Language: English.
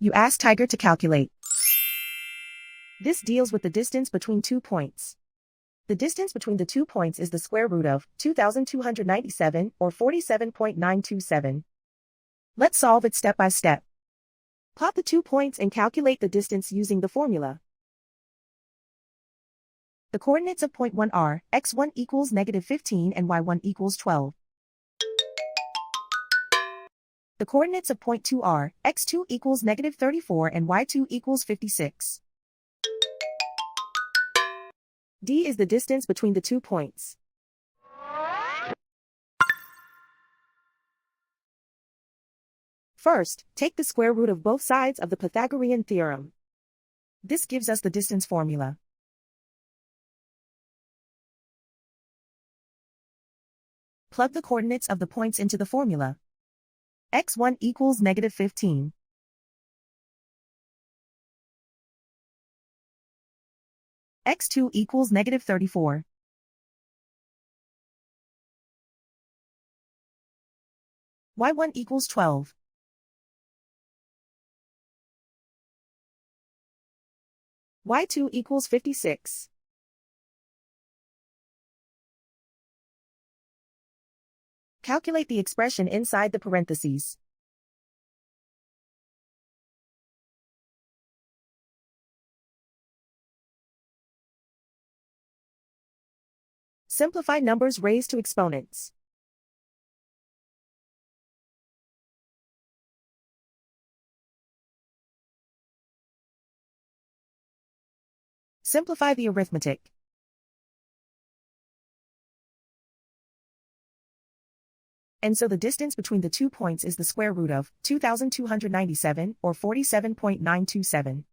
You ask Tiger to calculate. This deals with the distance between 2 points. The distance between the 2 points is the square root of 2,297 or 47.927. Let's solve it step by step. Plot the 2 points and calculate the distance using the formula. The coordinates of point 1 are x1 equals -15 and y1 equals 12. The coordinates of point 2 are x2 equals -34 and y2 equals 56. D is the distance between the 2 points. First, take the square root of both sides of the Pythagorean theorem. This gives us the distance formula. Plug the coordinates of the points into the formula. x1 equals -15. x2 equals -34. y1 equals 12. y2 equals 56. Calculate the expression inside the parentheses. Simplify numbers raised to exponents. Simplify the arithmetic. And so the distance between the 2 points is the square root of 2,297 or 47.927.